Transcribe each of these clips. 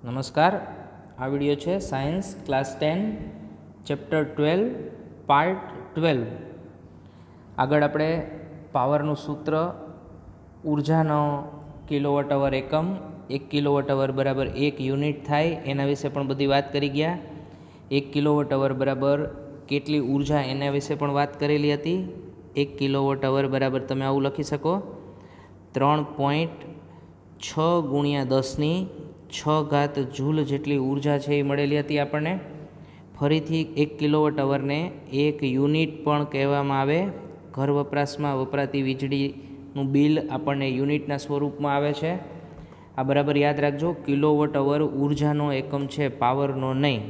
નમસ્કાર. આ વિડીયો છે સાયન્સ ક્લાસ 10 ચેપ્ટર 12 પાર્ટ 12. આગળ આપણે પાવરનું સૂત્ર, ઉર્જાનો કિલોવોટ અવર એકમ, 1 કિલોવોટ અવર બરાબર 1 યુનિટ થાય એના વિશે પણ બધી વાત કરી ગયા. 1 કિલોવોટ અવર બરાબર કેટલી ઉર્જા એના વિશે પણ વાત કરેલી હતી. 1 કિલોવોટ અવર બરાબર તમે આવું લખી શકો 3.6 ગુણ્યા 10⁶ જૂલ જેટલી ઉર્જા છે એ મળેલી હતી આપણને. ફરીથી 1 કિલોવોટ અવરને 1 યુનિટ પણ કહેવામાં આવે. ઘર વપરાશમાં વપરાતી વીજળીનું બિલ આપણને યુનિટના સ્વરૂપમાં આવે છે. આ બરાબર યાદ રાખજો. કિલોવોટ અવર ઉર્જાનો એકમ છે, પાવરનો નહીં.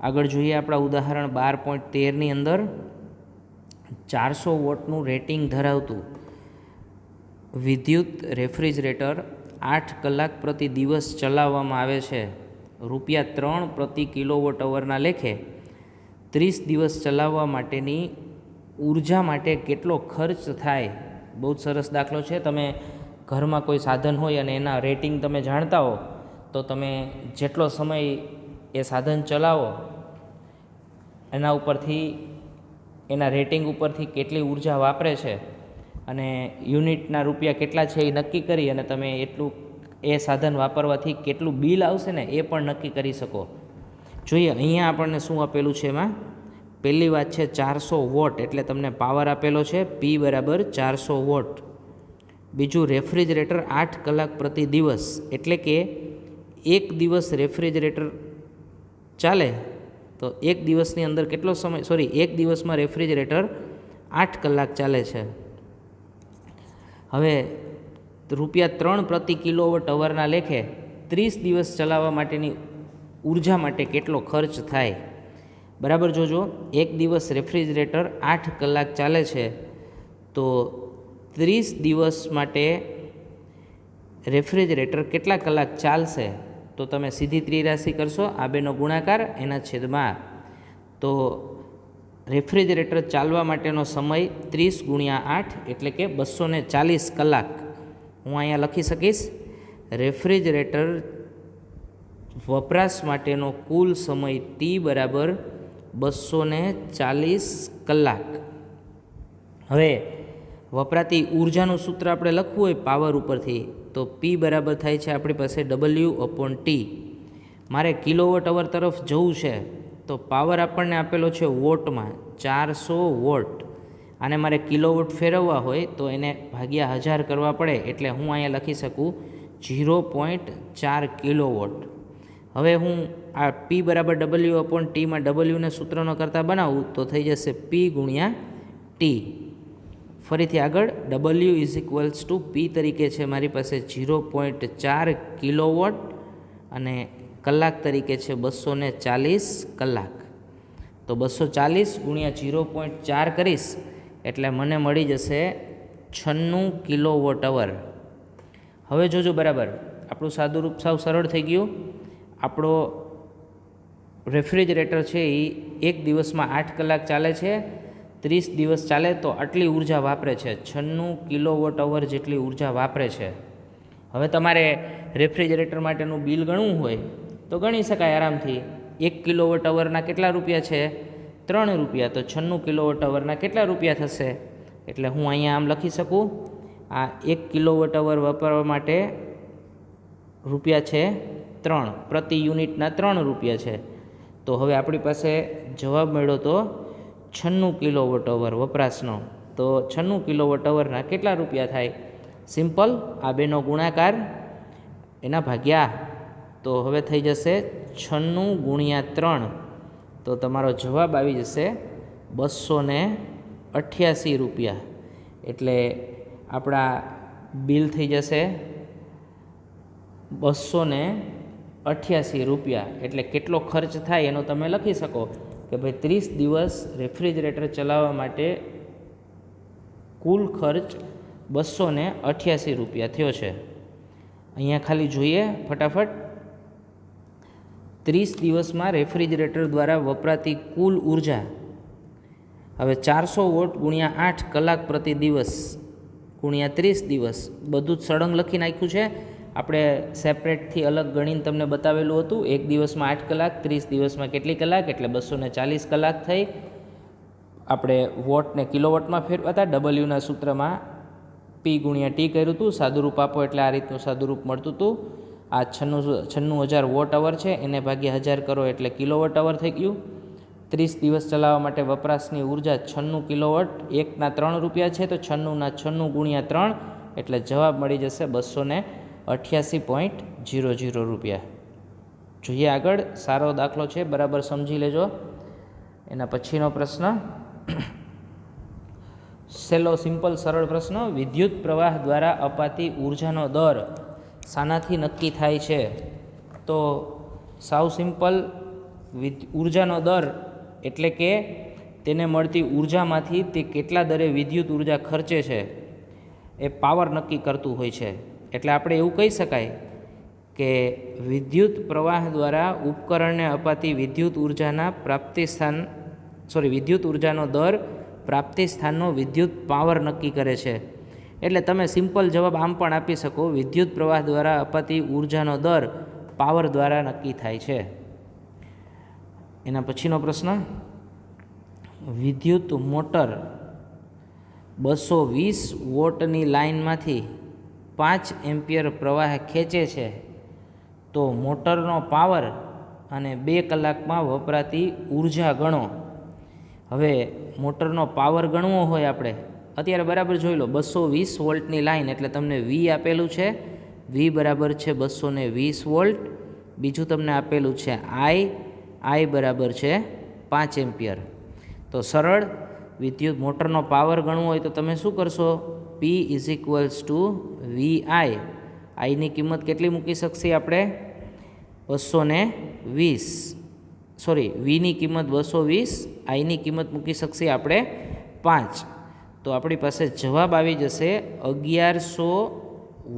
આગળ જોઈએ આપણા ઉદાહરણ 12.13ની અંદર 400 વોટનું રેટિંગ ધરાવતું વિદ્યુત રેફ્રિજરેટર 8 કલાક પ્રતિ દિવસ ચલાવવામાં આવે છે. ₹3 પ્રતિ કિલોવોટ અવરના લેખે 30 દિવસ ચલાવવા માટેની ઉર્જા માટે કેટલો ખર્ચ થાય? બહુ જ સરસ દાખલો છે. તમે ઘરમાં કોઈ સાધન હોય અને એના રેટિંગ તમે જાણતા હો તો તમે જેટલો સમય એ સાધન ચલાવો એના ઉપરથી, એના રેટિંગ ઉપરથી કેટલી ઉર્જા વાપરે છે અને યુનિટના રૂપિયા કેટલા છે એ નક્કી કરી અને તમે એટલું એ સાધન વાપરવાથી કેટલું બિલ આવશે ને એ પણ નક્કી કરી શકો. જોઈએ અહીંયા આપણને શું આપેલું છે. એમાં પહેલી વાત છે 400 વોટ, એટલે તમને પાવર આપેલો છે P બરાબર 400 વોટ. બીજું રેફ્રિજરેટર 8 કલાક પ્રતિ દિવસ, એટલે કે એક દિવસ રેફ્રિજરેટર ચાલે તો એક દિવસની અંદર કેટલો સમય, એક દિવસમાં રેફ્રિજરેટર 8 કલાક ચાલે છે. હવે ₹3 પ્રતિ કિલોવોટ અવરના લેખે 30 દિવસ ચલાવવા માટેની ઉર્જા માટે કેટલો ખર્ચ થાય? બરાબર જોજો. એક દિવસ રેફ્રિજરેટર 8 કલાક ચાલે છે તો 30 દિવસ માટે રેફ્રિજરેટર કેટલા કલાક ચાલશે? તો તમે સીધી ત્રિરાશી કરશો, આ બેનો ગુણાકાર એના છેદમાં. તો રેફ્રિજરેટર ચાલવા માટેનો સમય 30 ગુણ્યા 8 એટલે કે 240 કલાક. હું અહીંયા લખી શકીશ રેફ્રિજરેટર વપરાશ માટેનો કુલ સમય T બરાબર 240 કલાક. હવે વપરાતી ઉર્જાનું સૂત્ર આપણે લખવું હોય પાવર ઉપરથી તો P બરાબર થાય છે આપણી પાસે W/T. મારે કિલોવોટ અવર તરફ જવું છે તો પાવર આપણને આપેલો છે વોટમાં 400 વોટ. આને મારે કિલોવોટ ફેરવવા હોય તો એને ભાગ્યા 1000 કરવા પડે, એટલે હું અહીંયા લખી શકું 0.4 કિલોવોટ. હવે હું આ P બરાબર W/Tમાં Wને સૂત્રનો કરતાં બનાવું તો થઈ જશે P ગુણ્યા T. ફરીથી આગળ W P તરીકે છે મારી પાસે 0.4 કિલોવોટ અને કલાક તરીકે છે 240 કલાક. તો 240 ગુણ્યા 0.4 કરીશ એટલે મને મળી જશે 96 કિલોવોટ અવર. હવે જોજો બરાબર, આપણું સાદું રૂપ સાવ સરળ થઈ ગયું. આપણો રેફ્રિજરેટર છે એ એક દિવસમાં 8 કલાક ચાલે છે, 30 દિવસ ચાલે તો આટલી ઉર્જા વાપરે છે, 96 કિલોવોટ અવર જેટલી ઉર્જા વાપરે છે. હવે તમારે રેફ્રિજરેટર માટેનું બિલ ગણવું હોય તો ગણી શકાય આરામથી. 1 કિલોવોટ અવરના કેટલા રૂપિયા છે? ₹3. તો 96 કિલોવોટ અવરના કેટલા રૂપિયા થશે? એટલે હું અહીંયા આમ લખી શકું, આ 1 કિલોવોટ અવર વાપરવા માટે રૂપિયા છે 3, પ્રતિ યુનિટના ₹3 છે. તો હવે આપણી પાસે જવાબ મળ્યો તો 96 કિલોવોટ અવર વપરાશનો. તો 96 કિલોવોટ અવરના કેટલા રૂપિયા થાય? સિમ્પલ, આ બેનો ગુણાકાર એના ભાગ્યા. તો હવે થઈ જશે 96 ગુણ્યા 3. તો તમારો જવાબ આવી જશે ₹288. એટલે આપણા બિલ થઈ જશે ₹288. એટલે કેટલો ખર્ચ થાય એનો તમે લખી શકો કે ભાઈ 30 દિવસ રેફ્રિજરેટર ચલાવવા માટે કુલ ખર્ચ ₹288 થયો છે. અહીંયા ખાલી જોઈએ ફટાફટ, 30 દિવસમાં રેફ્રિજરેટર દ્વારા વપરાતી કુલ ઉર્જા. હવે 400 વોટ ગુણ્યા 8 કલાક પ્રતિ દિવસ ગુણ્યા 30 દિવસ, બધું જ સળંગ લખી નાખ્યું છે. આપણે સેપરેટથી અલગ ગણીને તમને બતાવેલું હતું. એક દિવસમાં 8 કલાક, 30 દિવસમાં કેટલી કલાક, એટલે 240 કલાક થઈ. આપણે વોટને કિલોવોટમાં ફેરવાતા ડબલ્યુના સૂત્રમાં પી ગુણ્યા ટી કર્યું હતું. સાદુરૂપ આપો એટલે આ રીતનું સાદુરૂપ મળતું હતું. આ 96,000 વોટ અવર છે, એને ભાગ્યા 1000 કરો એટલે કિલોવોટ અવર થઈ ગયું. 30 દિવસ ચલાવવા માટે વપરાશની ઉર્જા 96 કિલોવોટ, 1ના 3 રૂપિયા છે તો 96 ગુણ્યા 3 એટલે જવાબ મળી જશે 288.00 રૂપિયા. જોઈએ આગળ, સારો દાખલો છે, બરાબર સમજી લેજો. એના પછીનો પ્રશ્ન, સહેલો સિમ્પલ સરળ પ્રશ્ન. વિદ્યુત પ્રવાહ દ્વારા અપાતી ઉર્જાનો દર શાનાથી નક્કી થાય છે? તો સાવ સિમ્પલ, ઉર્જાનો દર એટલે કે તેને મળતી ઉર્જામાંથી તે કેટલા દરે વિદ્યુત ઉર્જા ખર્ચે છે એ પાવર નક્કી કરતું હોય છે. એટલે આપણે એવું કહી શકાય કે વિદ્યુત પ્રવાહ દ્વારા ઉપકરણને અપાતી વિદ્યુત ઉર્જાનો દર પ્રાપ્તિ સ્થાનનો વિદ્યુત પાવર નક્કી કરે છે. એટલે તમે સિમ્પલ જવાબ આમ પણ આપી શકો, વિદ્યુત પ્રવાહ દ્વારા અપાતી ઉર્જાનો દર પાવર દ્વારા નક્કી થાય છે. એના પછીનો પ્રશ્ન, વિદ્યુત મોટર 220 વોટની લાઇનમાંથી 5 એમ્પિયર પ્રવાહ ખેંચે છે તો મોટરનો પાવર અને 2 કલાકમાં વપરાતી ઉર્જા ગણો. હવે મોટરનો પાવર ગણવો હોય આપણે, અત્યારે બરાબર જોઈ લો, 220 વોલ્ટની લાઇન એટલે તમને વી આપેલું છે, વી બરાબર છે 220 વોલ્ટ. બીજું તમને આપેલું છે આઈ બરાબર છે 5 એમ્પિયર. તો સરળ, વિદ્યુત મોટરનો પાવર ગણવો હોય તો તમે શું કરશો? પી ઇઝ ઇક્વલ્સ ટુ વી આઈ. આઈની કિંમત કેટલી મૂકી શકશે આપણે? 220. વીની કિંમત 220, આઈની કિંમત મૂકી શકશે આપણે 5. તો આપણી પાસે જવાબ આવી જશે 1100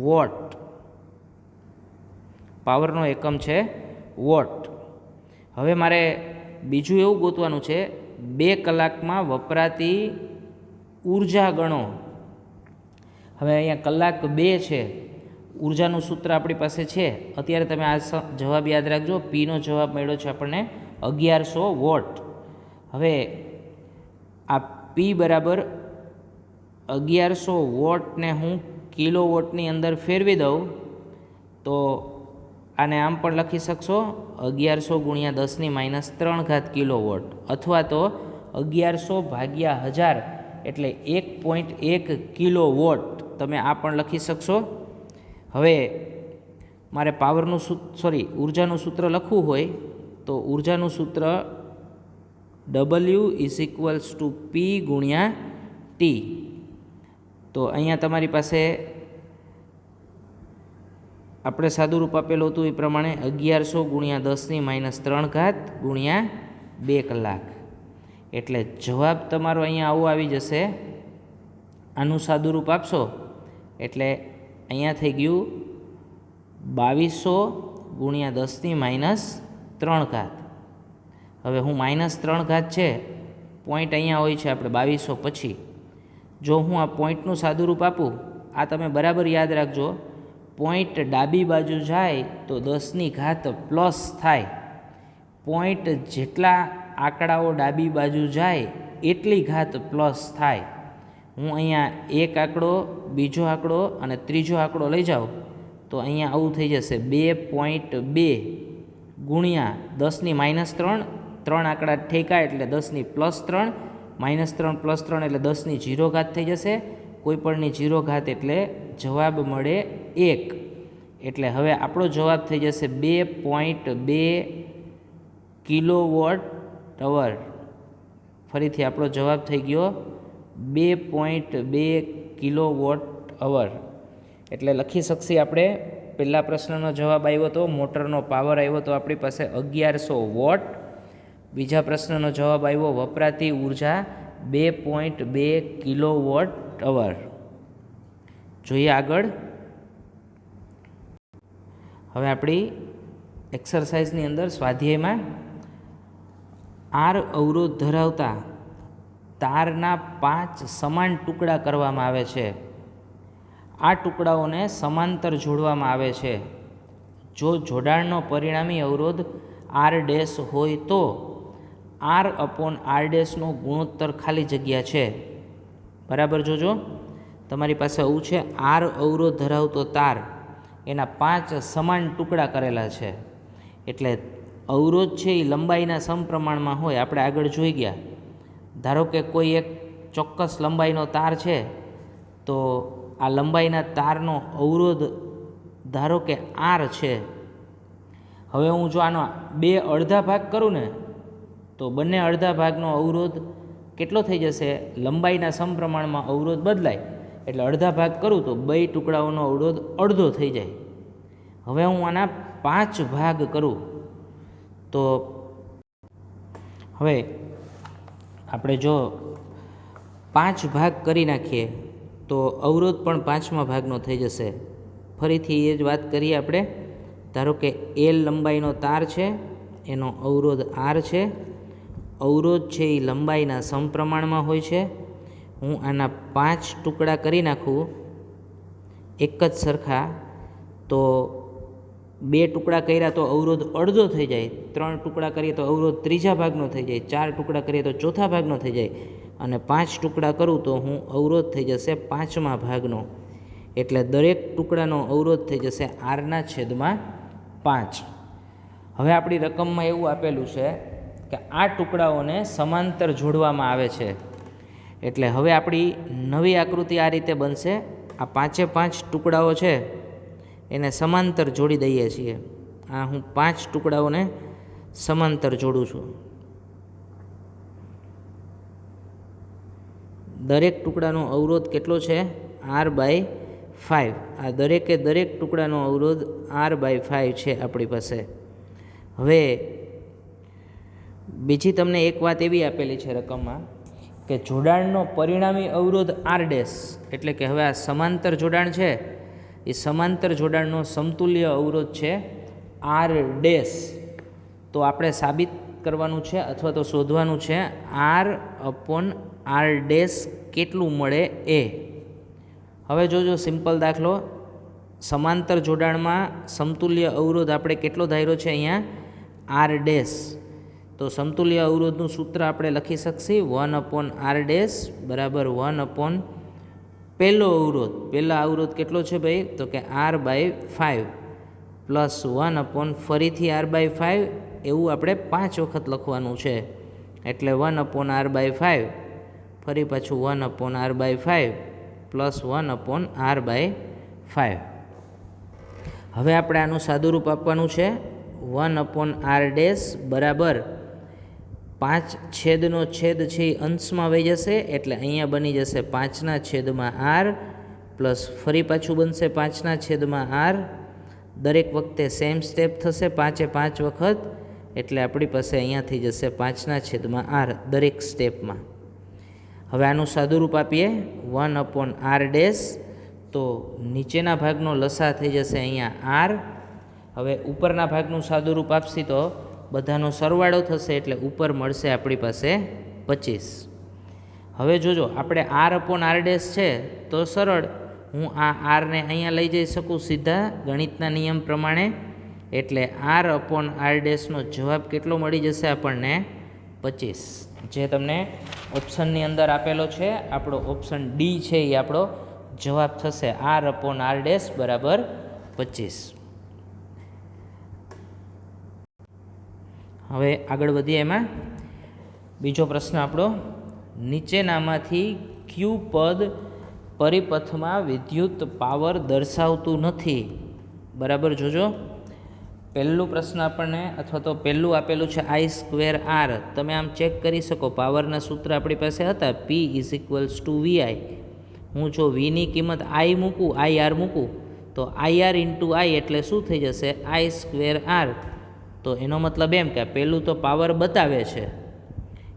વોટ. પાવરનો એકમ છે વોટ. હવે મારે બીજું એવું ગોતવાનું છે, 2 કલાકમાં વપરાતી ઉર્જા ગણો. હવે અહીંયા કલાક 2 છે, ઉર્જાનું સૂત્ર આપણી પાસે છે. અત્યારે તમે આ જવાબ યાદ રાખજો, પીનો જવાબ મળ્યો છે આપણને 1100 વોટ. હવે આ પી બરાબર 1100 વોટને હું કિલોવોટની અંદર ફેરવી દઉં તો આને આમ પણ લખી શકશો 1100 ગુણ્યા 10⁻³ કિલોવોટ, અથવા તો 1100 ભાગ્યા 1000 એટલે 1.1 કિલોવોટ તમે આ પણ લખી શકશો. હવે મારે ઉર્જાનું સૂત્ર લખવું હોય તો ઉર્જાનું સૂત્ર W ઇઝ ઇક્વલ્સ ટુ પી ગુણ્યા ટી. તો અહીંયા તમારી પાસે આપણે સાદુરૂપ આપેલું હતું એ પ્રમાણે 1100 ગુણ્યા 10⁻³ ગુણ્યા 2 કલાક એટલે જવાબ તમારો અહીંયા આવો આવી જશે. આનું સાદુરૂપ આપશો એટલે અહીંયા થઈ ગયું 2200 ગુણ્યા 10⁻³. હવે હું -3 છે, પોઈન્ટ અહીંયા હોય છે આપણે 2200 પછી. જો હું આ પોઈન્ટનું સાદુરૂપ આપું, આ તમે બરાબર યાદ રાખજો, પોઈન્ટ ડાબી બાજુ જાય તો 10⁻+ થાય. પોઈન્ટ જેટલા આંકડાઓ ડાબી બાજુ જાય એટલી ઘાત પ્લસ થાય. હું અહીંયા એક આંકડો, બીજો આંકડો અને ત્રીજો આંકડો લઈ જાઉં તો અહીંયા આવું થઈ જશે 2.2 ગુણ્યા 10⁻³ 3 આંકડા ઠેકા એટલે 10⁻³ -3 + 3 એટલે 10⁻0 થઈ જશે. કોઈપણની 0 એટલે જવાબ મળે 1. એટલે હવે આપણો જવાબ થઈ જશે 2.2 કિલોવોટ અવર. ફરીથી આપણો જવાબ થઈ ગયો 2.2 કિલોવોટ અવર. એટલે લખી શકીએ આપણે, પહેલા પ્રશ્નનો જવાબ આવ્યો હતો, મોટરનો પાવર આવ્યો તો આપણી પાસે 1100 વોટ. બીજા પ્રશ્નનો જવાબ આવ્યો વપરાતી ઉર્જા 2.2 કિલોવોટ અવર. જોઈએ આગળ. હવે આપણી એક્સરસાઇઝની અંદર સ્વાધ્યાયમાં આર અવરોધ ધરાવતા તારના 5 સમાન ટુકડા કરવામાં આવે છે. આ ટુકડાઓને સમાંતર જોડવામાં આવે છે. જો જોડાણનો પરિણામી અવરોધ આર ડેશ હોય તો આર અપોન આર ડેશનો ગુણોત્તર ખાલી જગ્યા છે. બરાબર જોજો, તમારી પાસે આવું છે, આર અવરોધ ધરાવતો તાર, એના 5 સમાન ટુકડા કરેલા છે. એટલે અવરોધ છે એ લંબાઈના સમપ્રમાણમાં હોય. આપણે આગળ જોઈ ગયા, ધારો કે કોઈ એક ચોક્કસ લંબાઈનો તાર છે, તો આ લંબાઈના તારનો અવરોધ ધારો કે આર છે. હવે હું જો આનો 2 અડધા ભાગ કરું ને, તો બંને અડધા ભાગનો અવરોધ કેટલો થઈ જશે? લંબાઈના સમપ્રમાણમાં અવરોધ બદલાય, એટલે અડધા ભાગ કરું તો 2 ટુકડાઓનો અવરોધ અડધો થઈ જાય. હવે હું આના 5 ભાગ કરું, તો હવે આપણે જો 5 ભાગ કરી નાખીએ તો અવરોધ પણ 5મા ભાગનો થઈ જશે. ફરીથી એ જ વાત કરીએ આપણે. ધારો કે એલ લંબાઈનો તાર છે, એનો અવરોધ આર છે. અવરોધ છે એ લંબાઈના સમપ્રમાણમાં હોય છે. હું આના 5 ટુકડા કરી નાખું એક જ સરખા, તો 2 ટુકડા કર્યા તો અવરોધ અડધો થઈ જાય, 3 ટુકડા કરીએ તો અવરોધ 3જા ભાગનો થઈ જાય, 4 ટુકડા કરીએ તો 4થા ભાગનો થઈ જાય, અને 5 ટુકડા કરું તો હું અવરોધ થઈ જશે 5મા ભાગનો. એટલે દરેક ટુકડાનો અવરોધ થઈ જશે r/5. હવે આપણી રકમમાં એવું આપેલું છે કે આ ટુકડાઓને સમાંતર જોડવામાં આવે છે. એટલે હવે આપણી નવી આકૃતિ આ રીતે બનશે. આ 5 ટુકડાઓ છે એને સમાંતર જોડી દઈએ છીએ. આ હું 5 ટુકડાઓને સમાંતર જોડું છું. દરેક ટુકડાનો અવરોધ કેટલો છે? r/5. આ દરેકે દરેક ટુકડાનો અવરોધ r/5 છે આપણી પાસે. હવે બીજી તમને એક વાત એવી આપેલી છે રકમમાં કે જોડાણનો પરિણામી અવરોધ આર ડેશ, એટલે કે હવે આ સમાંતર જોડાણ છે, એ સમાંતર જોડાણનો સમતુલ્ય અવરોધ છે આર ડેશ. તો આપણે સાબિત કરવાનું છે અથવા તો શોધવાનું છે r/r ડેશ કેટલું મળે એ. હવે જોજો, સિમ્પલ દાખલો. સમાંતર જોડાણમાં સમતુલ્ય અવરોધ આપણે કેટલો ધાર્યો છે અહીંયા? R dash. તો સમતુલ્ય અવરોધનું સૂત્ર આપણે લખી શકીએ 1/r ડેશ બરાબર 1/ પહેલો અવરોધ. પહેલા અવરોધ કેટલો છે ભાઈ? તો કે r/5 પ્લસ 1/ ફરીથી r/5, એવું આપણે 5 વખત લખવાનું છે. એટલે 1/r/5 ફરી પાછું 1/r/5 પ્લસ 1/r/5. હવે આપણે આનું સાદુરૂપ આપવાનું છે. 1/r ડેશ બરાબર 5 છેદનો છેદ છે એ અંશમાં વહી જશે, એટલે અહીંયા બની જશે 5/r પ્લસ ફરી પાછું બનશે 5/r. દરેક વખતે સેમ સ્ટેપ થશે, 5 એ 5 વખત, એટલે આપણી પાસે અહીંયા થઈ જશે 5/r દરેક સ્ટેપમાં. હવે આનું સાદુરૂપ આપીએ 1/r ડેશ, તો નીચેના ભાગનો લસા થઈ જશે અહીંયા r. હવે ઉપરના ભાગનું સાદુરૂપ આપશી તો બધાનો સરવાળો થશે, એટલે ઉપર મળશે આપણી પાસે 25. હવે જોજો, આપણે r/r ડેશ છે તો સરળ, હું આ rને અહીંયા લઈ જઈ શકું સીધા ગણિતના નિયમ પ્રમાણે. એટલે r/r ડેશનો જવાબ કેટલો મળી જશે આપણને? 25, જે તમને ઓપ્શનની અંદર આપેલો છે. આપણો ઓપ્શન ડી છે એ આપણો જવાબ થશે. r/r ડેશ બરાબર 25. હવે આગળ વધીએ. એમાં બીજો પ્રશ્ન આપણો, નીચેનામાંથી ક્યુ પદ પરિપથમાં વિદ્યુત પાવર દર્શાવતું નથી? બરાબર જોજો, પહેલું પ્રશ્ન આપણને અથવા તો પહેલું આપેલું છે I²R. તમે આમ ચેક કરી શકો, પાવરના સૂત્ર આપણી પાસે હતા P = VI. હું જો Vની કિંમત I મૂકું, IR મૂકું, તો IR × I એટલે શું થઈ જશે? I²R. તો એનો મતલબ એમ કે પહેલું તો પાવર બતાવે છે,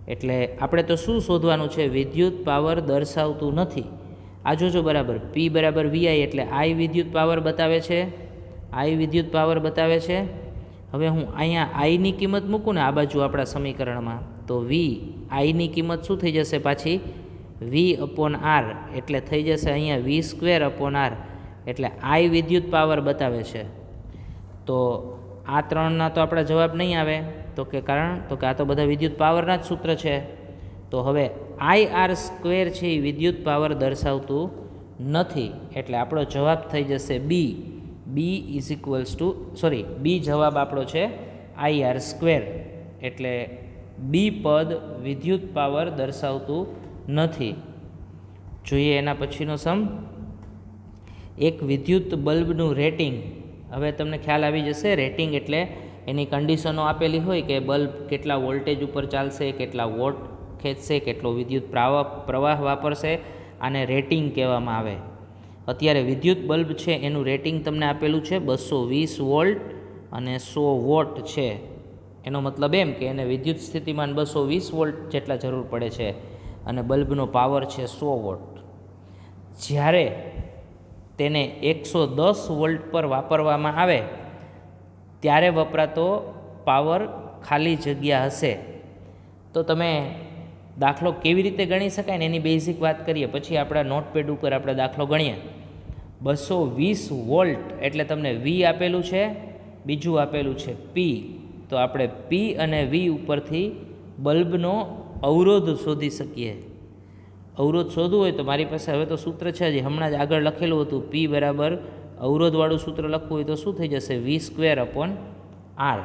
એટલે આપણે તો શું શોધવાનું છે? વિદ્યુત પાવર દર્શાવતું નથી. આ જોજો બરાબર, P = VI એટલે I વિદ્યુત પાવર બતાવે છે, I વિદ્યુત પાવર બતાવે છે. હવે હું અહીંયા Iની કિંમત મૂકું ને આ બાજુ આપણા સમીકરણમાં, તો V Iની કિંમત શું થઈ જશે? પાછી V/R એટલે થઈ જશે અહીંયા V²/R, એટલે I વિદ્યુત પાવર બતાવે છે. તો આ ત્રણના તો આપણા જવાબ નહીં આવે, તો કે કારણ તો કે આ તો બધા વિદ્યુત પાવરના જ સૂત્ર છે. તો હવે IR² છે એ વિદ્યુત પાવર દર્શાવતું નથી, એટલે આપણો જવાબ થઈ જશે બી. બી જવાબ આપણો છે IR², એટલે બી પદ વિદ્યુત પાવર દર્શાવતું નથી. જોઈએ એના પછીનો સમ. એક વિદ્યુત બલ્બનું રેટિંગ. હવે તમને ખ્યાલ આવી જશે, રેટિંગ એટલે એની કન્ડિશનો આપેલી હોય કે બલ્બ કેટલા વોલ્ટેજ ઉપર ચાલશે, કેટલા વોટ ખેંચશે, કેટલો વિદ્યુત પ્રવાહ વાપરશે, આને રેટિંગ કહેવામાં આવે. અત્યારે વિદ્યુત બલ્બ છે એનું રેટિંગ તમને આપેલું છે 220 વોલ્ટ અને 100 વોટ છે. એનો મતલબ એમ કે એને વિદ્યુત સ્થિતિમાન 220 વોલ્ટ જેટલા જરૂર પડે છે અને બલ્બનો પાવર છે 100 વોટ. જ્યારે તેને 110 વોલ્ટ પર વાપરવામાં આવે ત્યારે વપરાતો પાવર ખાલી જગ્યા હશે. તો તમે દાખલો કેવી રીતે ગણી શકાય ને એની બેઝિક વાત કરીએ, પછી આપણા નોટપેડ ઉપર આપણે દાખલો ગણીએ. 220 વોલ્ટ એટલે તમને વી આપેલું છે, બીજું આપેલું છે પી. તો આપણે પી અને વી ઉપરથી બલ્બનો અવરોધ શોધી શકીએ. અવરોધ શોધવું હોય તો મારી પાસે હવે તો સૂત્ર છે, જે હમણાં જ આગળ લખેલું હતું, પી બરાબર અવરોધવાળું સૂત્ર લખવું હોય તો શું થઈ જશે, V²/R.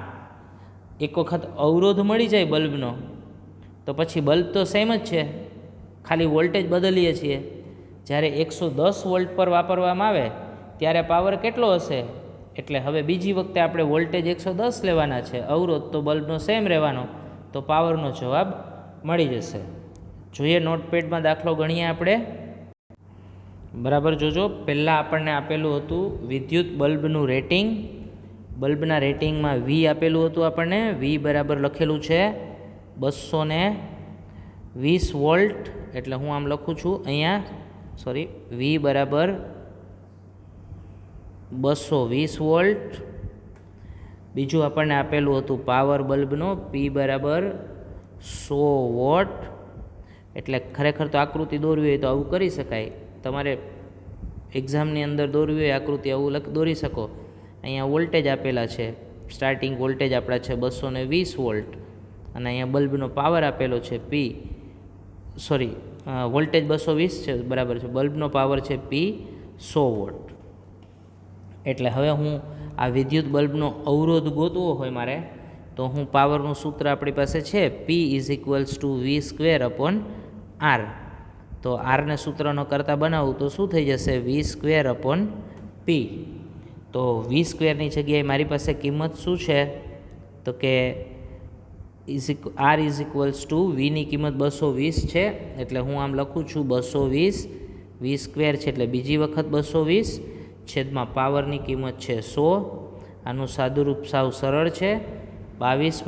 એક વખત અવરોધ મળી જાય બલ્બનો તો પછી બલ્બ તો સેમ જ છે, ખાલી વોલ્ટેજ બદલીએ છીએ. જ્યારે 110 વોલ્ટ પર વાપરવામાં આવે ત્યારે પાવર કેટલો હશે, એટલે હવે બીજી વખતે આપણે વોલ્ટેજ 110 લેવાના છે, અવરોધ તો બલ્બનો સેમ રહેવાનો, તો પાવરનો જવાબ મળી જશે. જોઈએ નોટપેડમાં દાખલો ગણીએ આપણે. બરાબર જોજો. પહેલાં આપણને આપેલું હતું વિદ્યુત બલ્બનું રેટિંગ. બલ્બના રેટિંગમાં વી આપેલું હતું આપણને. વી બરાબર લખેલું છે 220 વોલ્ટ, એટલે હું આમ લખું છું અહીંયા, સોરી, વી બરાબર 220 વોલ્ટ. બીજું આપણને આપેલું હતું પાવર બલ્બનો, પી બરાબર 100 વોટ. એટલે ખરેખર તો આકૃતિ દોરવી હોય તો આવું કરી શકાય. તમારે એક્ઝામની અંદર દોરવી હોય આકૃતિ આવું દોરી શકો. અહીંયા વોલ્ટેજ આપેલા છે, સ્ટાર્ટિંગ વોલ્ટેજ આપણા છે 220 વોલ્ટ અને અહીંયા બલ્બનો પાવર આપેલો છે પી, સોરી, વોલ્ટેજ 220 છે બરાબર છે, બલ્બનો પાવર છે પી 100 વોટ. એટલે હવે હું આ વિદ્યુત બલ્બનો અવરોધ ગોતવો હોય મારે, તો હું પાવરનું સૂત્ર આપણી પાસે છે પી V²/R. તો આરને સૂત્રનો કરતાં બનાવું તો શું થઈ જશે, V²/P. તો V²ની જગ્યાએ મારી પાસે કિંમત શું છે, તો કે R વીની કિંમત 220 છે, એટલે હું આમ લખું છું 220, V² છે એટલે બીજી વખત 220 છેદમાં પાવરની કિંમત છે 100. આનું સાદુરૂપ સાવ સરળ છે, 22 ×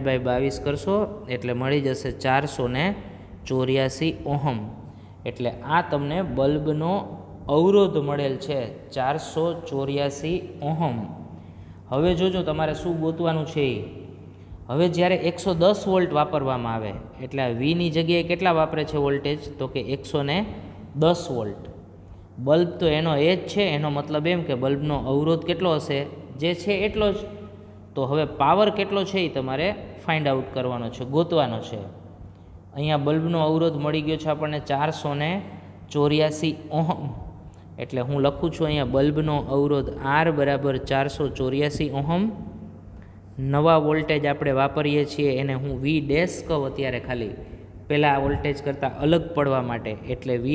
22 કરશો એટલે મળી જશે 484 ઓહમ. એટલે આ તમને બલ્બનો અવરોધ મળેલ છે 484 ઓહમ. હવે જોજો તમારે શું ગોતવાનું છે. હવે જ્યારે 110 વોલ્ટ વાપરવામાં આવે એટલે આ વીની જગ્યાએ કેટલા વાપરે છે વોલ્ટેજ, તો કે 110 વોલ્ટ. બલ્બ તો એનો એ જ છે, એનો મતલબ એમ કે બલ્બનો અવરોધ કેટલો હશે, જે છે એટલો જ. તો હવે પાવર કેટલો છે એ તમારે ફાઇન્ડ આઉટ કરવાનો છે, ગોતવાનો છે. અહીંયા બલ્બનો અવરોધ મળી ગયો છે આપણને 484 ઓહમ. એટલે હું લખું છું અહીંયા બલ્બનો અવરોધ R બરાબર 484 ઓહમ. નવા વોલ્ટેજ આપણે વાપરીએ છીએ એને હું V' કહું અત્યારે, ખાલી પહેલાં વોલ્ટેજ કરતાં અલગ પડવા માટે. એટલે V'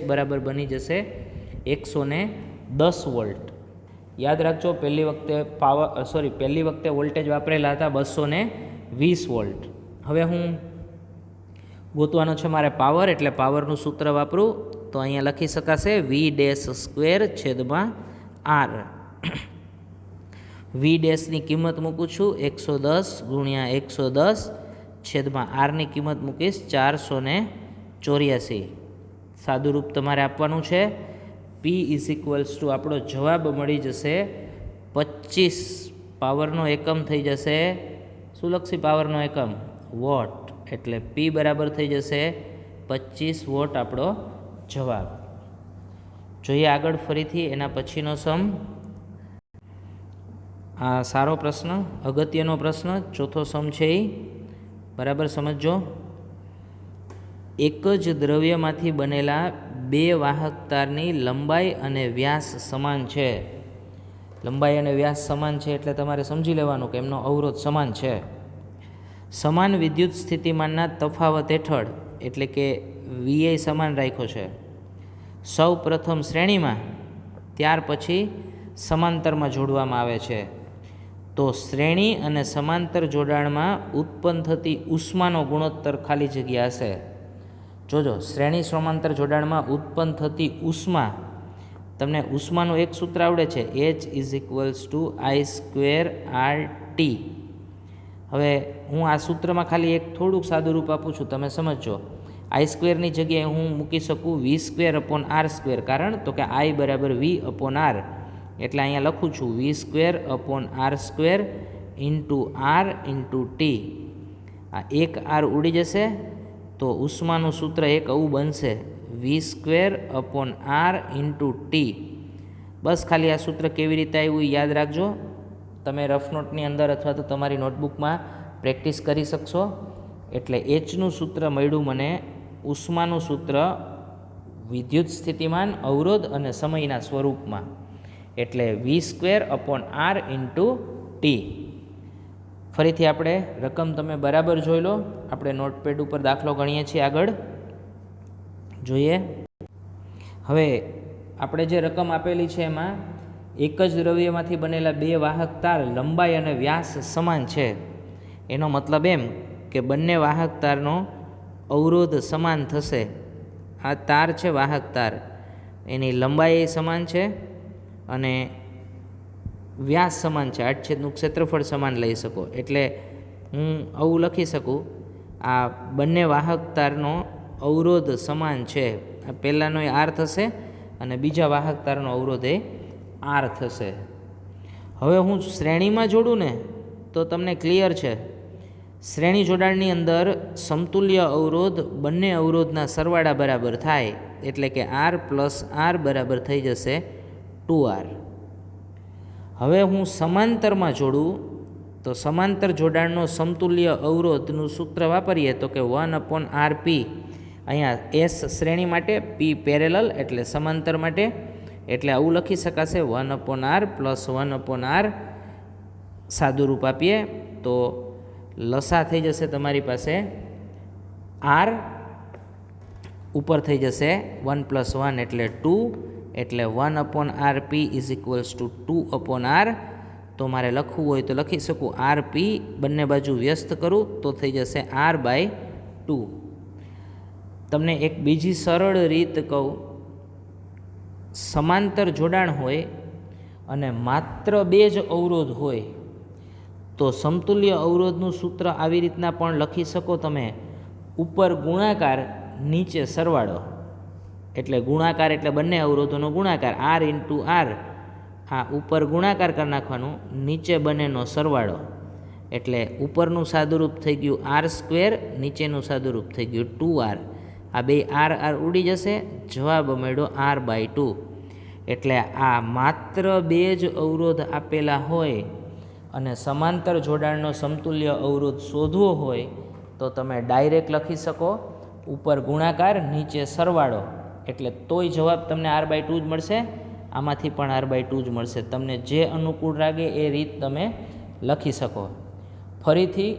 બરાબર બની જશે 110 વોલ્ટ. યાદ રાખજો, પહેલી વખતે વોલ્ટેજ વાપરેલા હતા 220 વોલ્ટ. હવે હું ગોતવાનો છે મારે પાવર, એટલે પાવરનું સૂત્ર વાપરું તો અહીંયા લખી શકાશે V'²/R. V' કિંમત મૂકું છું 110 × 110 છેદમાં આરની કિંમત મૂકીશ 484. સાદુરૂપ તમારે આપવાનું છે. P આપણો જવાબ મળી જશે 25. પાવરનો એકમ થઈ જશે, શું લખશે પાવરનો એકમ, વોટ. એટલે P બરાબર થઈ જશે 25 વોટ આપણો જવાબ. જોઈએ આગળ ફરીથી એના પછીનો સમ. આ સારો પ્રશ્ન, અગત્યનો પ્રશ્ન, ચોથો સમ છે એ બરાબર સમજો. એક જ દ્રવ્યમાંથી બનેલા બે વાહક તારની લંબાઈ અને વ્યાસ સમાન છે. લંબાઈ અને વ્યાસ સમાન છે એટલે તમારે સમજી લેવાનું કે એમનો અવરોધ સમાન છે. સમાન વિદ્યુત સ્થિતિમાનના તફાવત હેઠળ એટલે કે વીએ સમાન રાખ્યો છે. સૌ પ્રથમ શ્રેણીમાં ત્યાર પછી સમાંતરમાં જોડવામાં આવે છે. તો શ્રેણી અને સમાંતર જોડાણમાં ઉત્પન્ન થતી ઉષ્માનો ગુણોત્તર ખાલી જગ્યા હશે. જોજો, શ્રેણી સમાંતર જોડાણમાં ઉત્પન્ન થતી ઉષ્મા, તમને ઉષ્માનું એક સૂત્ર આવડે છે, H=I²RT. હવે હું આ સૂત્રમાં ખાલી એક થોડુંક સાદું રૂપ આપું છું, તમે સમજો. I² જગ્યાએ હું મૂકી શકું V²/R². કારણ તો કે I બરાબર V/R, એટલે અહીંયા લખું છું V²/R² × R × T. આ એક R ઉડી જશે તો ઉષ્માનું સૂત્ર એક આવું બનશે, V²/R × T. બસ ખાલી આ સૂત્ર કેવી રીતે આવ્યું યાદ રાખજો. તમે રફ નોટની અંદર અથવા તો તમારી નોટબુકમાં પ્રેક્ટિસ કરી શકશો. એટલે Hનું સૂત્ર મળ્યું મને, ઉષ્માનું સૂત્ર વિદ્યુત સ્થિતિમાન, અવરોધ અને સમયના સ્વરૂપમાં, એટલે V²/R × T. ફરીથી આપણે રકમ તમે બરાબર જોઈ લો. આપણે નોટપેડ ઉપર દાખલો ગણીએ છીએ. આગળ જોઈએ. હવે આપણે જે રકમ આપેલી છે એમાં એક જ દ્રવ્યમાંથી બનેલા બે વાહક તાર લંબાઈ અને વ્યાસ સમાન છે. એનો મતલબ એમ કે બંને વાહક તારનો અવરોધ સમાન થશે. આ તાર છે વાહક તાર, એની લંબાઈ સમાન છે અને વ્યાસ સમાન છે. આડછેદનું ક્ષેત્રફળ સમાન લઈ શકો. એટલે હું આવું લખી શકું, આ બંને વાહક તારનો અવરોધ સમાન છે. આ પહેલાંનો એ R થશે અને બીજા વાહક તારનો અવરોધ એ R થશે. હવે હું શ્રેણીમાં જોડું ને તો તમને ક્લિયર છે. શ્રેણી જોડાણની અંદર સમતુલ્ય અવરોધ બંને અવરોધના સરવાળા બરાબર થાય, એટલે કે R+R બરાબર થઈ જશે 2R. હવે હું સમાંતરમાં જોડું તો સમાંતર જોડાણનો સમતુલ્ય અવરોધનું સૂત્ર વાપરીએ તો કે 1/RP. અહીંયા S શ્રેણી માટે, P પેરેલલ એટલે સમાંતર માટે, એટલે આવું લખી શકાશે 1/R + 1/R. સાદું રૂપ આપીએ તો લસા થઈ જશે તમારી પાસે R, ઉપર થઈ જશે 1 + 1 એટલે 2, એટલે 1/RP = 2/R. તો મારે લખવું હોય તો લખી શકું RP, બંને બાજુ વ્યસ્ત કરું તો થઈ જશે R/2. તમને એક બીજી સરળ રીત કહું. સમાંતર જોડાણ હોય અને માત્ર બે જ અવરોધ હોય તો સમતુલ્ય અવરોધનું સૂત્ર આવી રીતના પણ લખી શકો તમે, ઉપર ગુણાકાર નીચે સરવાળો. એટલે ગુણાકાર એટલે બંને અવરોધોનો ગુણાકાર, R × R. આ ઉપર ગુણાકાર કરી નાખવાનું, નીચે બંનેનો સરવાળો. એટલે ઉપરનું સાદુરૂપ થઈ ગયું R², નીચેનું સાદુરૂપ થઈ ગયું 2R. આ બે R ઉડી જશે, જવાબ મળ્યો R/2. એટલે આ માત્ર બે જ અવરોધ આપેલા હોય અને સમાંતર જોડાણનો સમતુલ્ય અવરોધ શોધવો હોય તો તમે ડાયરેક્ટ લખી શકો ઉપર ગુણાકાર નીચે સરવાળો. એટલે તોય જવાબ તમને R/2 જ મળશે. આમાંથી પણ R/2 જ મળશે. તમને જે અનુકૂળ લાગે એ રીત તમે લખી શકો. ફરીથી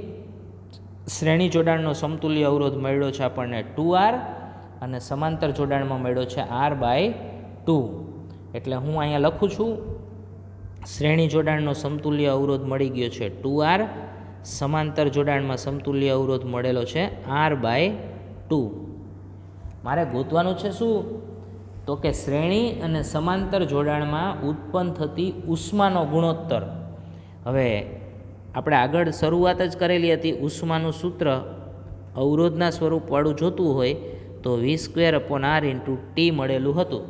શ્રેણી જોડાણનો સમતુલ્ય અવરોધ મળ્યો છે આપણને 2R અને સમાંતર જોડાણમાં મળ્યો છે R/2. એટલે હું અહીંયા લખું છું, શ્રેણી જોડાણનો સમતુલ્ય અવરોધ મળી ગયો છે 2R, સમાંતર જોડાણમાં સમતુલ્ય અવરોધ મળેલો છે R/2. મારે ગોતવાનું છે શું? તો કે શ્રેણી અને સમાંતર જોડાણમાં ઉત્પન્ન થતી ઉષ્માનો ગુણોત્તર. હવે આપણે આગળ શરૂઆત જ કરેલી હતી, ઉષ્માનું સૂત્ર અવરોધના સ્વરૂપવાળું જોતું હોય તો V²/R × T મળેલું હતું.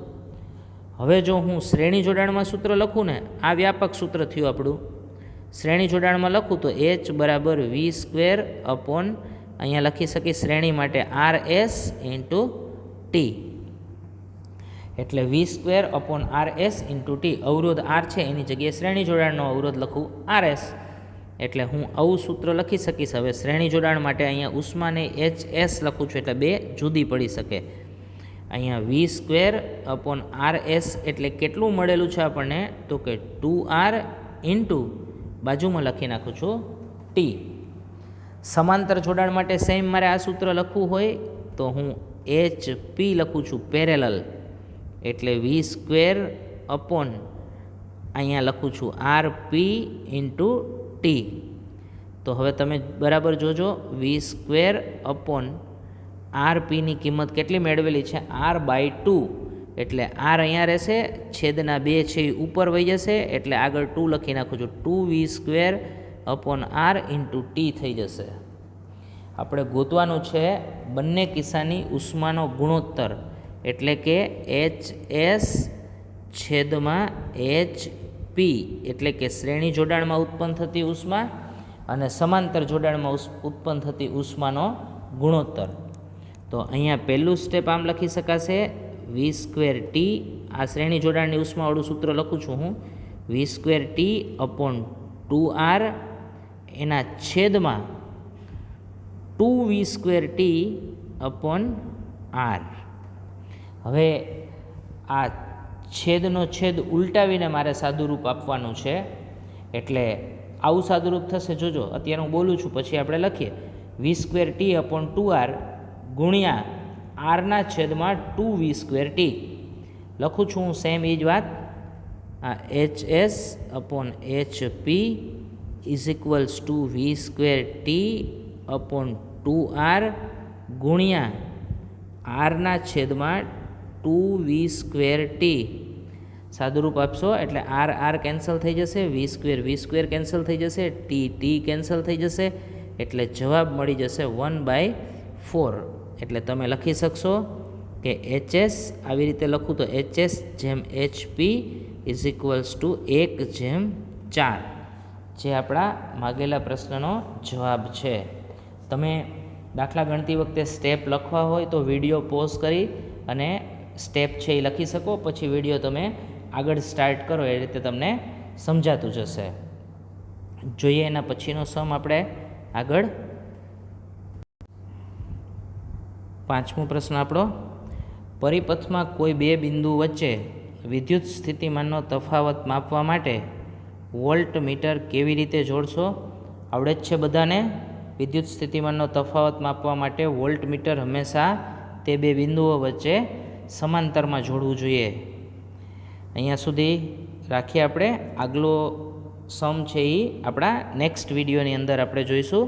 હવે જો હું શ્રેણી જોડાણમાં સૂત્ર લખું ને, આ વ્યાપક સૂત્ર થયું આપણું. શ્રેણી જોડાણમાં લખું તો H = V²/ અહીંયા લખી શકીશ શ્રેણી માટે RS ઇન્ટુ ટી, એટલે V²/RS ઇન્ટુ ટી. અવરોધ R છે એની જગ્યાએ શ્રેણી જોડાણનો અવરોધ લખું RS, એટલે હું આવું સૂત્ર લખી શકીશ. હવે શ્રેણી જોડાણ માટે અહીંયા ઉષ્માને HS લખું છું, એટલે બે જુદી પડી શકે. અહીંયા V²/RS એટલે કેટલું મળેલું છે આપણને, તો કે 2R ઇન્ટુ બાજુમાં લખી નાખું છું ટી. સમાંતર જોડાણ માટે સેમ મારે આ સૂત્ર લખવું હોય તો હું HP લખું છું પેરેલલ, એટલે V² અહીંયા લખું છું RP ઇન્ટુ ટી. તો હવે તમે બરાબર જોજો, V²/RPની કિંમત કેટલી મેળવેલી છે, R/2, એટલે R અહીંયા રહેશે, છેદના 2 છે એ ઉપર વહી જશે, એટલે આગળ 2 લખી નાખું છું, 2V²/R ઇન્ટુ ટી થઈ જશે. આપણે ગોતવાનું છે બંને કિસ્સાની ઉષ્માનો ગુણોત્તર, એટલે કે HS/HP, એટલે કે શ્રેણી જોડાણમાં ઉત્પન્ન થતી ઉષ્મા અને સમાંતર જોડાણમાં ઉત્પન્ન થતી ઉષ્માનો ગુણોત્તર. તો અહીંયા પહેલું સ્ટેપ આમ લખી શકાશે, V²T, આ શ્રેણી જોડાણની ઉષ્માવાળું સૂત્ર લખું છું હું, V²T/2R એના છેદમાં 2V²T/R. હવે આ છેદનો છેદ ઉલટાવીને મારે સાદુરૂપ આપવાનું છે, એટલે આવું સાદુરૂપ થશે. જોજો, અત્યારે હું બોલું છું, પછી આપણે લખીએ V²T/2R ગુણ્યા આરના છેદમાં 2V²T લખું છું હું. સેમ એ જ વાત, આ HS/HP is equals to V²T/2R ગુણ્યા આરના છેદમાં 2V²T. સાદુરૂપ આપશો એટલે R કેન્સલ થઈ જશે, V² કેન્સલ થઈ જશે, T કેન્સલ થઈ જશે, એટલે જવાબ મળી જશે 1/4. એટલે તમે લખી શકશો કે HS આવી રીતે લખું તો HS/HP ઇઝ ઇક્વલ્સ ટુ 1/4, જે આપણા માગેલા પ્રશ્નનો જવાબ છે. તમે દાખલા ગણતી વખતે સ્ટેપ લખવા હોય તો વિડીયો પોઝ કરી અને સ્ટેપ છે એ લખી શકો, પછી વિડીયો તમે આગળ સ્ટાર્ટ કરો, એ રીતે તમને સમજાતું જશે. જોઈએ એના પછીનો સમ આપણે આગળ. 5મો પ્રશ્ન આપણો, પરિપથમાં કોઈ બે બિંદુ વચ્ચે વિદ્યુત સ્થિતિમાનનો તફાવત માપવા માટે વોલ્ટમીટર કેવી રીતે જોડશો? આવડે જ છે બધાને. વિદ્યુત સ્થિતિમાનનો તફાવત માપવા માટે વોલ્ટમીટર હંમેશા તે બે બિંદુઓ વચ્ચે સમાંતરમાં જોડવું જોઈએ. અહીંયા સુધી રાખીએ આપણે. આગલો સમ છે એ આપણા નેક્સ્ટ વિડીયોની અંદર આપણે જોઈશું.